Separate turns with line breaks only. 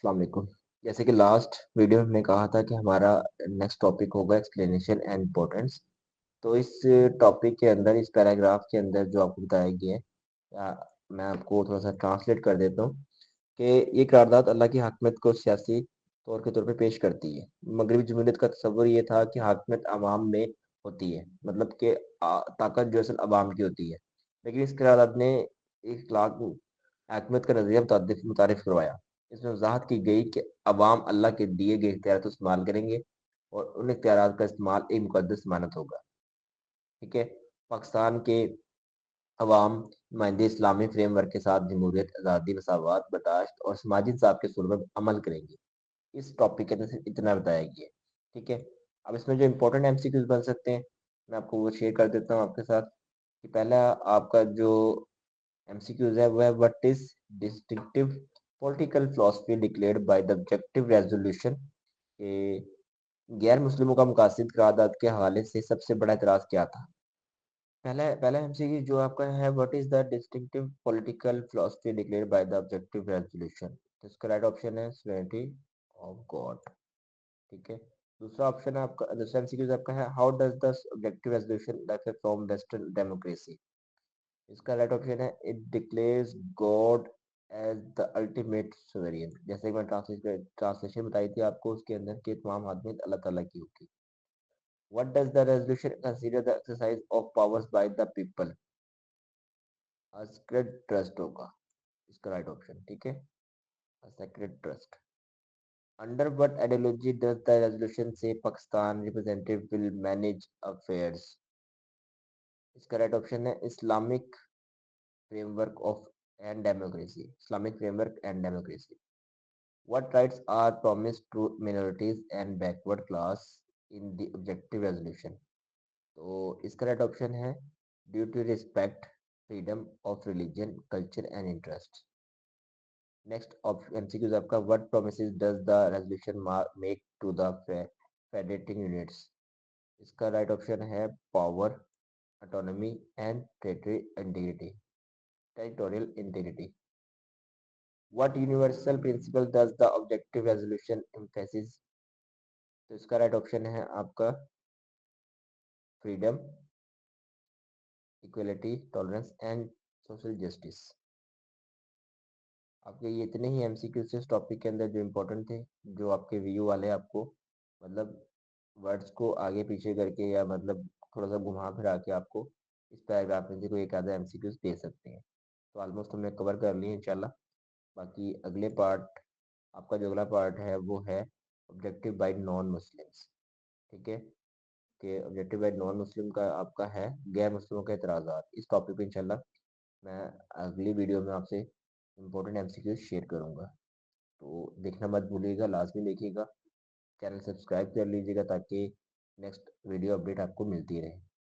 अस्सलाम वालेकुम। जैसे कि लास्ट वीडियो में हमने कहा था कि हमारा नेक्स्ट टॉपिक होगा एक्सप्लेनेशन एंड इम्पोर्टेंस। तो इस टॉपिक के अंदर, इस पैराग्राफ के अंदर जो आपको बताया गया है, या मैं आपको थोड़ा सा ट्रांसलेट कर देता हूँ कि ये करारदाद अल्लाह की हाकमियत को सियासी तौर के तौर पे पेश करती है। मगरबी जमहूरियत का तस्वुर ये था कि हाकमियत अवाम में होती है, मतलब कि ताकत जो असल अवाम की होती है। लेकिन इस करारदाद ने इखलाक हाकमियत का नजरिया मुतारिफ करवाया। इसमें वजाहत की गई कि अवाम अल्लाह के दिए गए इख्तियार इस्तेमाल करेंगे और उन इख्तियार का इस्तेमाल एक मुकद्दस मानत होगा। ठीक है। पाकिस्तान के अवाम नुमाइंदे इस्लामी फ्रेमवर्क के साथ जमहूरियत, आज़ादी, मसावत, बर्दाश्त और समाजी इंसाफ के सूल में अमल करेंगे। इस टॉपिक के अंदर सिर्फ इतना बताया गया है। ठीक है। अब इसमें जो इम्पोर्टेंट एमसीक्यूज बन सकते हैं, मैं आपको वो शेयर कर देता हूँ आपके साथ। कि पहला आपका जो एमसीक्यूज है वो है, what is distinctive political philosophy declared by the objective resolution. के गैर मुस्लिमों का मुकासिद करारदाद के हवाले से सबसे बड़ा एतराज क्या था। पहला पहला एमसीक्यू जो आपका है, what is the distinctive political philosophy declared by the objective resolution. तो इसका राइट ऑप्शन है सोवेरेनिटी ऑफ गॉड। ठीक है। दूसरा ऑप्शन है आपका, दूसरा एमसीक्यू आपका है, how does the objective resolution differ from western democracy. इसका राइट ऑप्शन है, it declares God as the ultimate sovereign. जैसे कि मैं ट्रांसलेशन बताई थी आपको, उसके अंदर के तमाम हाकमियत अल्लाह ताला की होगी। What does the resolution consider the exercise of powers by the people. Sacred trust होगा इसका राइट ऑप्शन। ठीक है। Sacred trust. Under what ideology does the resolution say Pakistan representative will manage affairs. इसका राइट ऑप्शन है, Islamic framework of and democracy. Islamic framework and democracy. What rights are promised to minorities and backward class in the objective resolution? तो इसका right option है, due to respect freedom of religion, culture and interest. Next MCQs आपका, what promises does the resolution make to the federating units. इसका right option है, power, autonomy and territorial integrity. What universal principle does the objective resolution emphasize? तो इसका right option है आपका, freedom, equality, tolerance and social justice. आपके ये इतने ही MCQ इस टॉपिक के अंदर जो इम्पोर्टेंट थे, जो आपके व्यू वाले आपको मतलब वर्ड्स को आगे पीछे करके या मतलब थोड़ा सा घुमा फिरा के आपको इस पैराग्राफ में से कोई एक आधा एमसीक्यूज दे सकते हैं। तो ऑलमोस्ट हमने कवर कर लिए इंशाल्लाह। बाकी अगले पार्ट, आपका जो अगला पार्ट है वो है ऑब्जेक्टिव बाय नॉन मुस्लिम्स। ठीक है। कि ऑब्जेक्टिव बाय नॉन मुस्लिम का आपका है गैर मुस्लिमों के एतराज़ात। इस टॉपिक पे इंशाल्लाह मैं अगली वीडियो में आपसे इम्पोर्टेंट एमसीक्यू शेयर करूंगा। तो देखना मत भूलिएगा, लाजमी देखिएगा। चैनल सब्सक्राइब कर लीजिएगा ताकि नेक्स्ट वीडियो अपडेट आपको मिलती रहे।